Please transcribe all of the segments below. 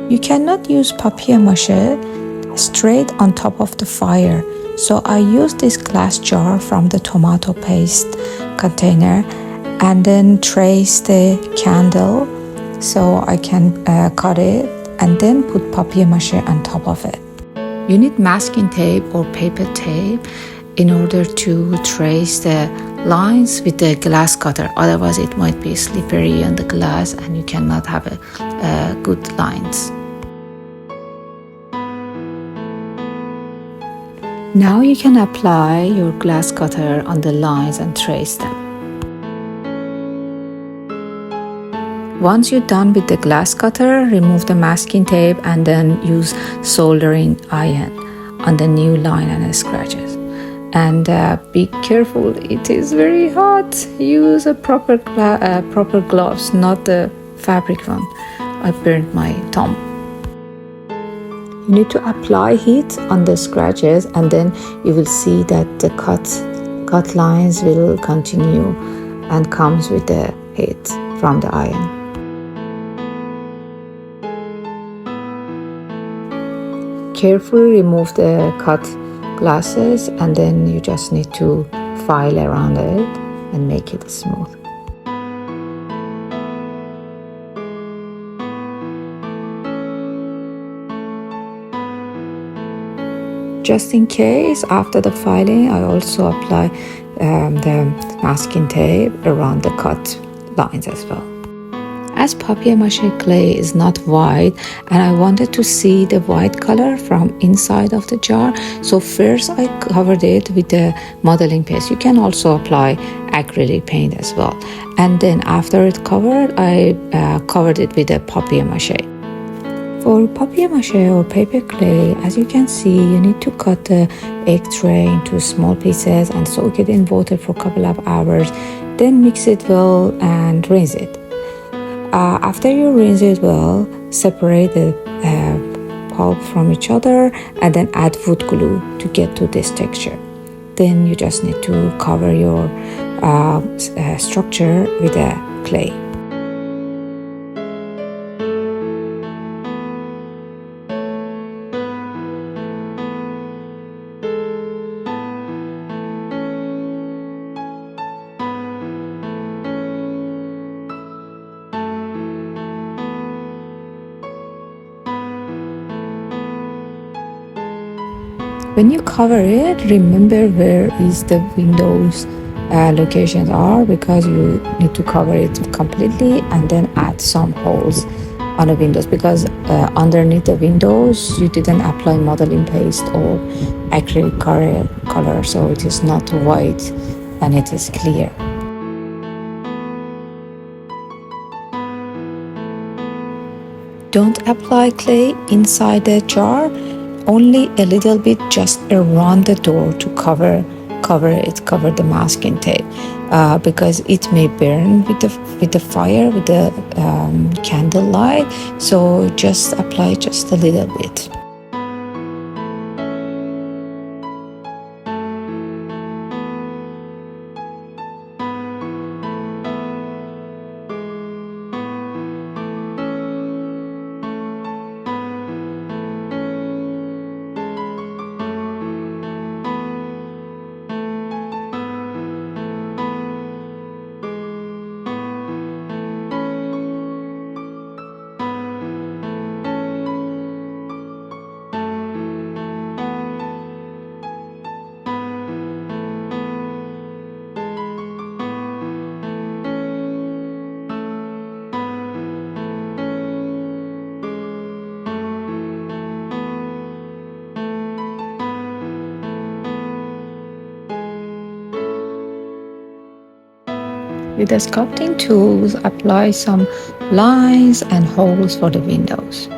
You cannot use papier mache straight on top of the fire. So I used this glass jar from the tomato paste container and then trace the candle so I can cut it and then put papier mache on top of it. You need masking tape or paper tape in order to trace the lines with the glass cutter. Otherwise it might be slippery on the glass and you cannot have good lines. Now you can apply your glass cutter on the lines and trace them. Once you're done with the glass cutter, remove the masking tape and then use soldering iron on the new line and scratches. And be careful, it is very hot. Use a proper gloves, not the fabric one. I burned my thumb. You need to apply heat on the scratches and then you will see that the cut lines will continue and comes with the heat from the iron. Carefully remove the cut glasses and then you just need to file around it and make it smooth. Just in case, after the filing, I also apply the masking tape around the cut lines as well. As papier mache clay is not white and I wanted to see the white color from inside of the jar, so first I covered it with the modeling paste. You can also apply acrylic paint as well. And then after it covered, I covered it with the papier mache. For papier mache or paper clay, as you can see, you need to cut the egg tray into small pieces and soak it in water for a couple of hours. Then mix it well and rinse it. After you rinse it well, separate the pulp from each other and then add wood glue to get to this texture. Then you just need to cover your structure with a clay. When you cover it, remember where is the windows locations are, because you need to cover it completely and then add some holes on the windows, because underneath the windows you didn't apply modeling paste or acrylic color, so it is not white and it is clear. Don't apply clay inside the jar, only a little bit just around the door to cover the masking tape, because it may burn with the fire, with the candle light, so just apply just a little bit. With the sculpting tools, apply some lines and holes for the windows.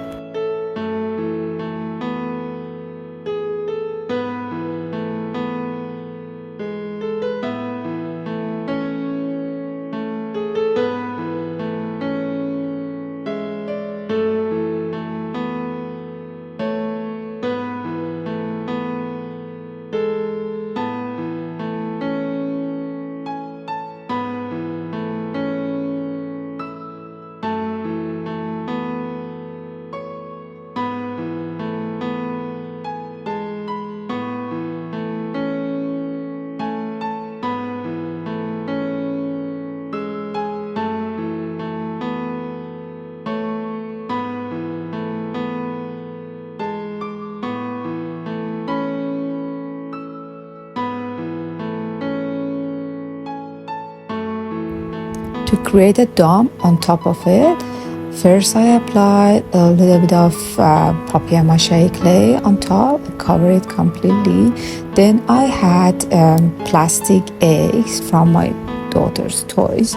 to create a dome on top of it. First, I apply a little bit of papier mache clay on top, cover it completely. Then I had plastic eggs from my daughter's toys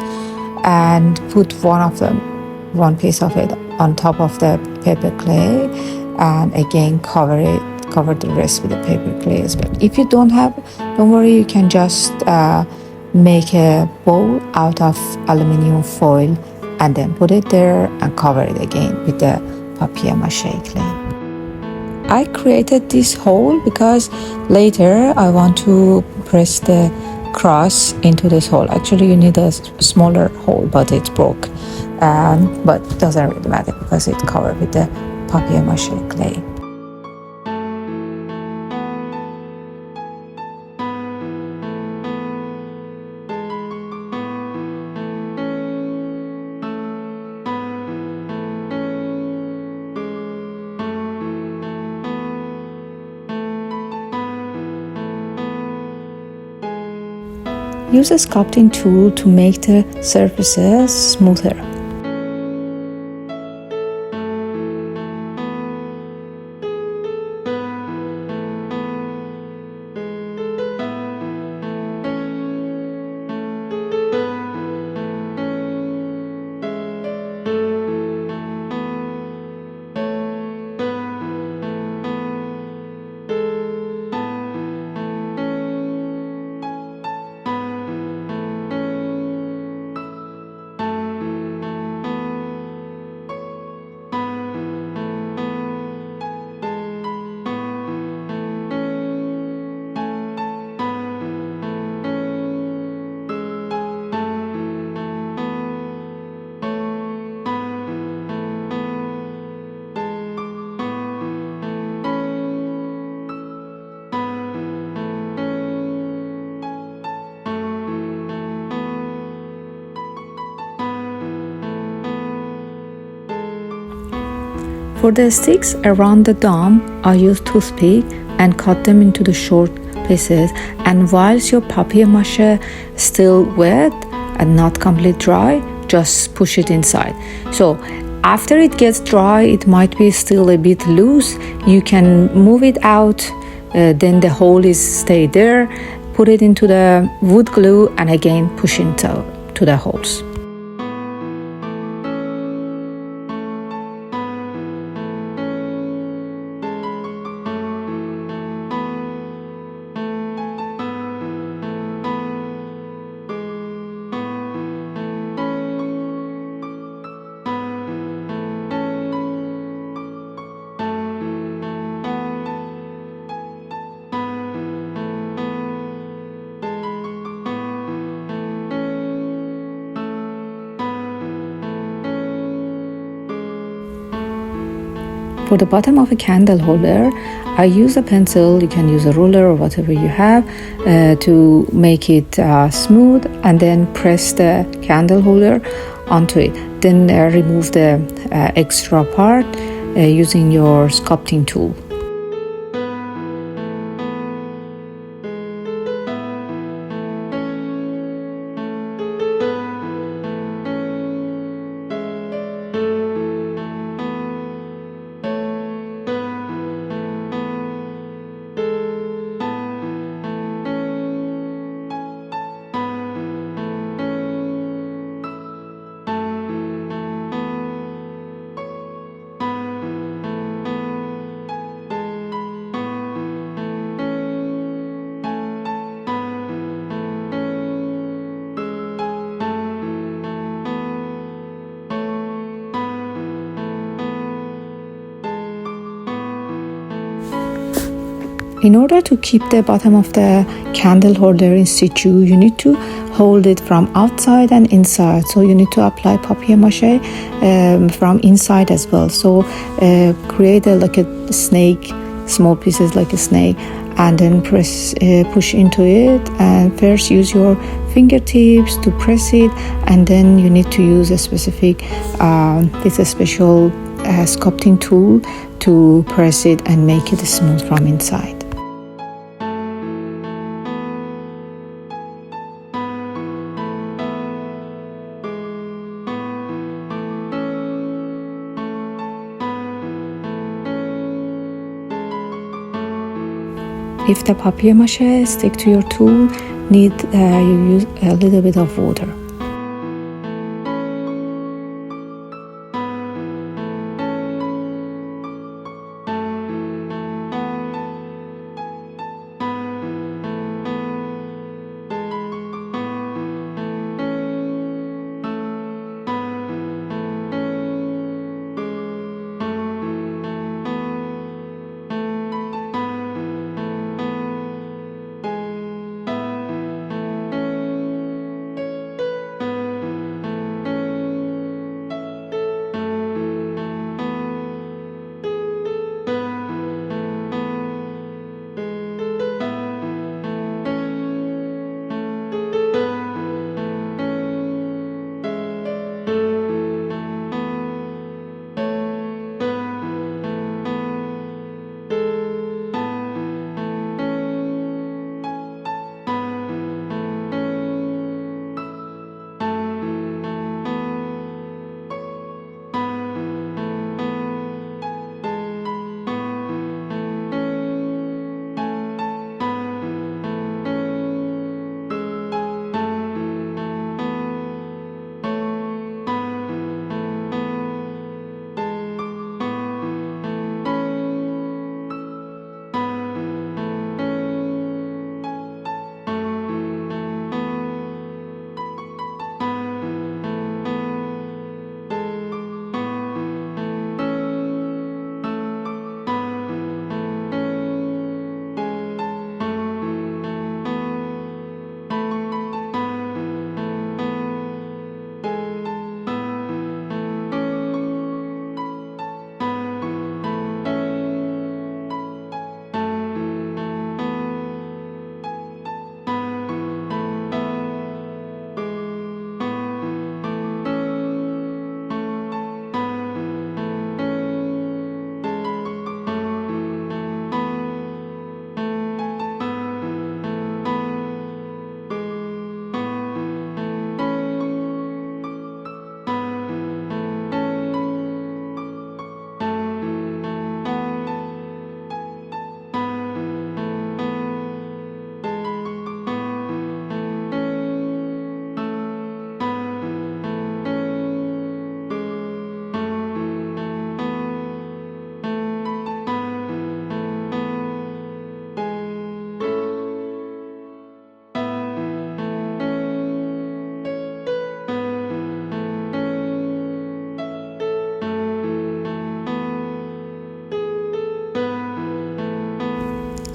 and put one piece of it on top of the paper clay, and again cover the rest with the paper clay as well. If you don't have, don't worry, you can just make a bowl out of aluminum foil and then put it there and cover it again with the papier mache clay. I created this hole because later I want to press the cross into this hole. Actually, you need a smaller hole, but it's broke. But it doesn't really matter because it's covered with the papier mache clay. Use a sculpting tool to make the surfaces smoother. For the sticks around the dome, I use toothpick and cut them into the short pieces, and whilst your papier mache is still wet and not completely dry, just push it inside. So after it gets dry, it might be still a bit loose. You can move it out, then the hole is stay there, put it into the wood glue and again push into the holes. For the bottom of a candle holder, I use a pencil. You can use a ruler or whatever you have to make it smooth, and then press the candle holder onto it. Then remove the extra part using your sculpting tool. In order to keep the bottom of the candle holder in situ, you need to hold it from outside and inside. So you need to apply papier mache from inside as well. So create like a snake, small pieces like a snake, and then push into it. And first use your fingertips to press it, and then you need to use a specific, it's a special sculpting tool to press it and make it smooth from inside. If the papier mache stick to your tool, you use a little bit of water.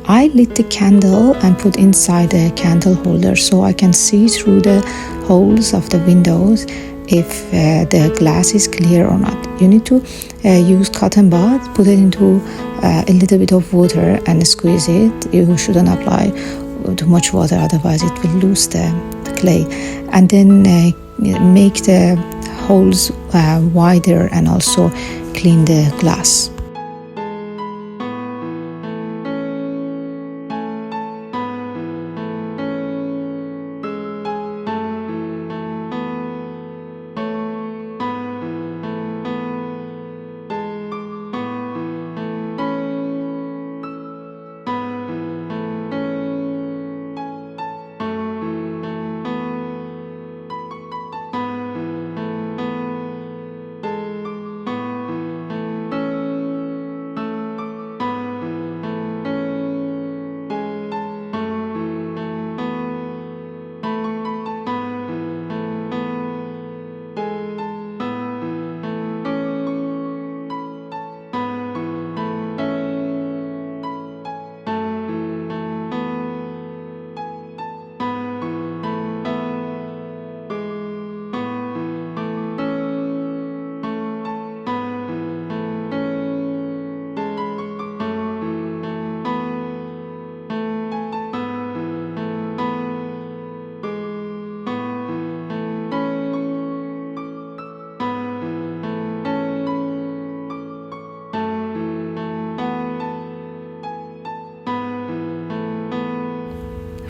I lit the candle and put inside the candle holder so I can see through the holes of the windows if the glass is clear or not. You need to use cotton bud, put it into a little bit of water and squeeze it. You shouldn't apply too much water, otherwise it will lose the clay. And then make the holes wider and also clean the glass.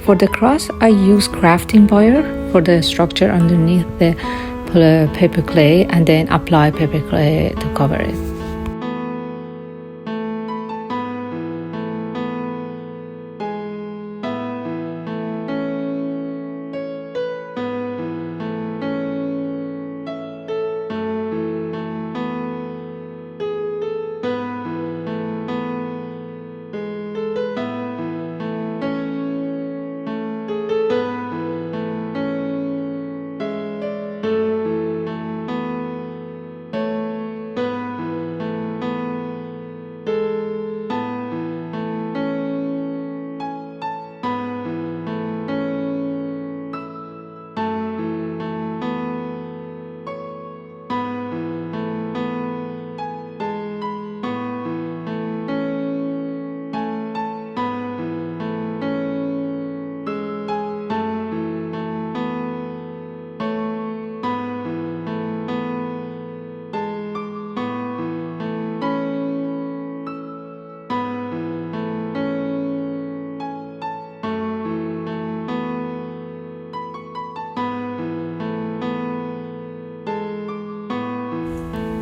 For the cross, I use crafting wire for the structure underneath the paper clay and then apply paper clay to cover it.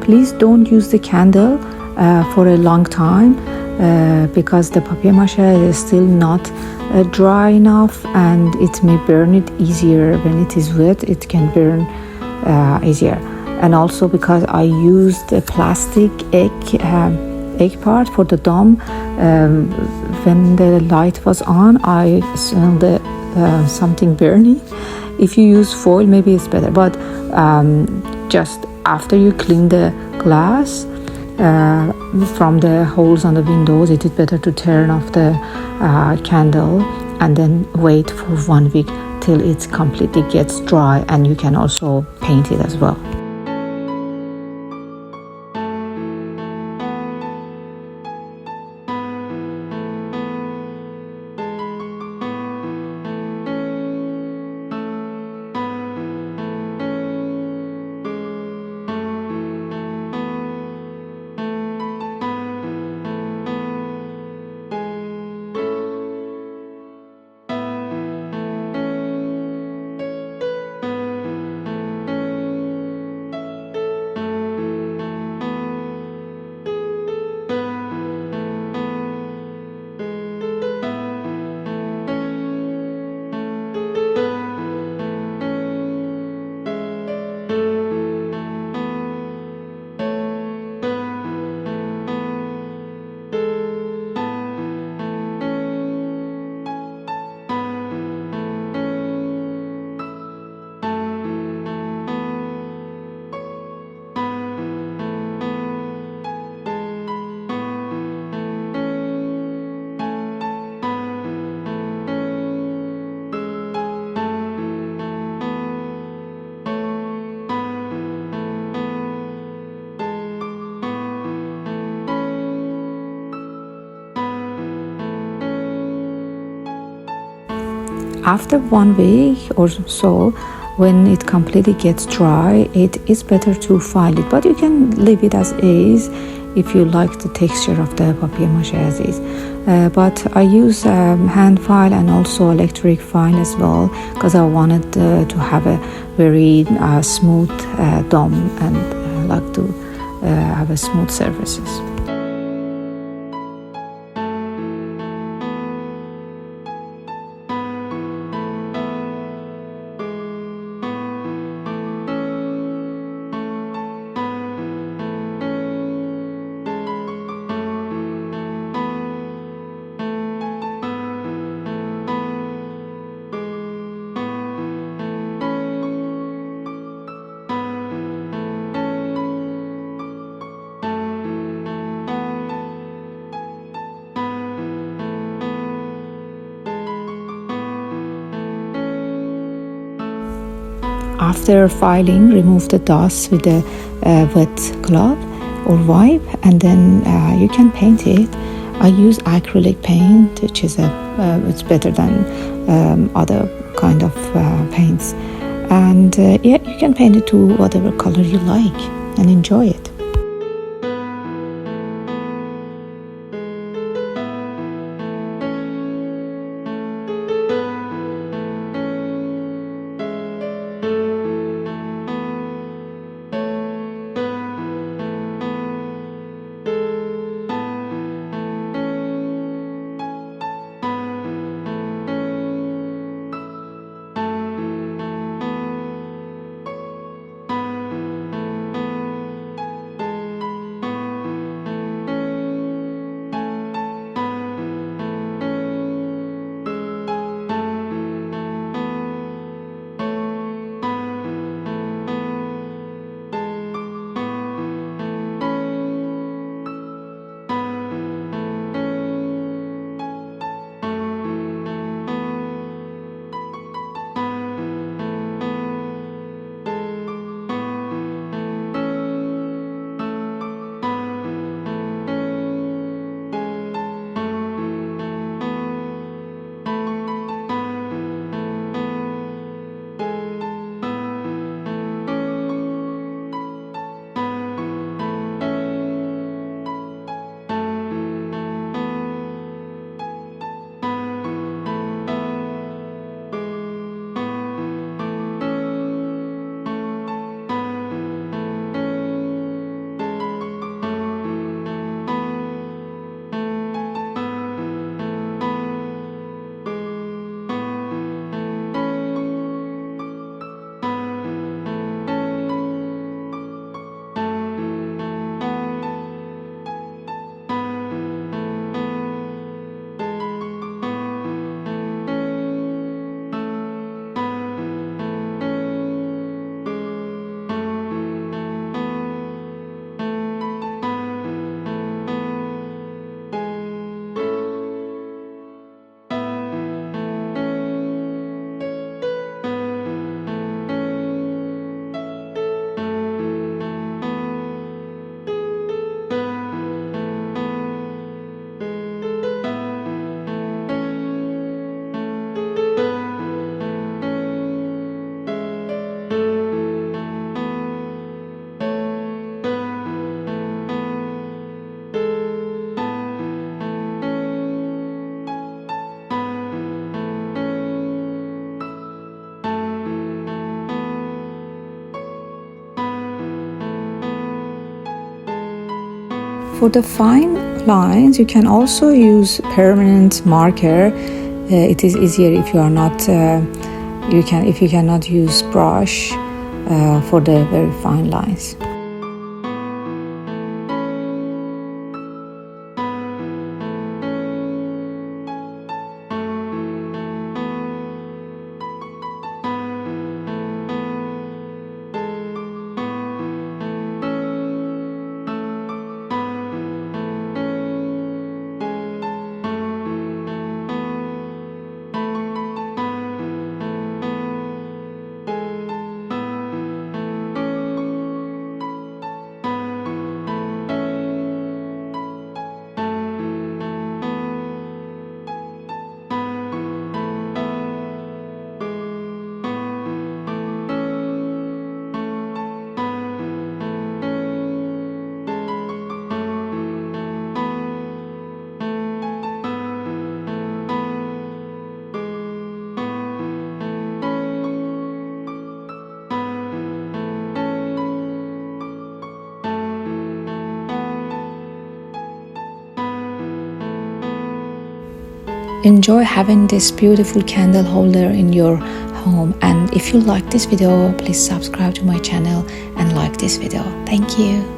please don't use the candle for a long time because the papier mache is still not dry enough, and it may burn it easier. When it is wet, it can burn easier. And also because I used the plastic egg part for the dome, when the light was on, I smelled something burning. If you use foil, maybe it's better, but just after you clean the glass from the holes on the windows, it is better to turn off the candle and then wait for 1 week till it completely gets dry, and you can also paint it as well. After 1 week or so, when it completely gets dry, it is better to file it, but you can leave it as is if you like the texture of the papier mache as is. But I use hand file and also electric file as well, because I wanted to have a very smooth dome, and I like to have a smooth surfaces. After filing, remove the dust with a wet cloth or wipe, and then you can paint it. I use acrylic paint, which is it's better than other kind of paints. And yeah, you can paint it to whatever color you like and enjoy it. For the fine lines, you can also use permanent marker. It is easier if you are not if you cannot use brush for the very fine lines. Enjoy having this beautiful candle holder in your home, and if you like this video, please subscribe to my channel and like this video. Thank you.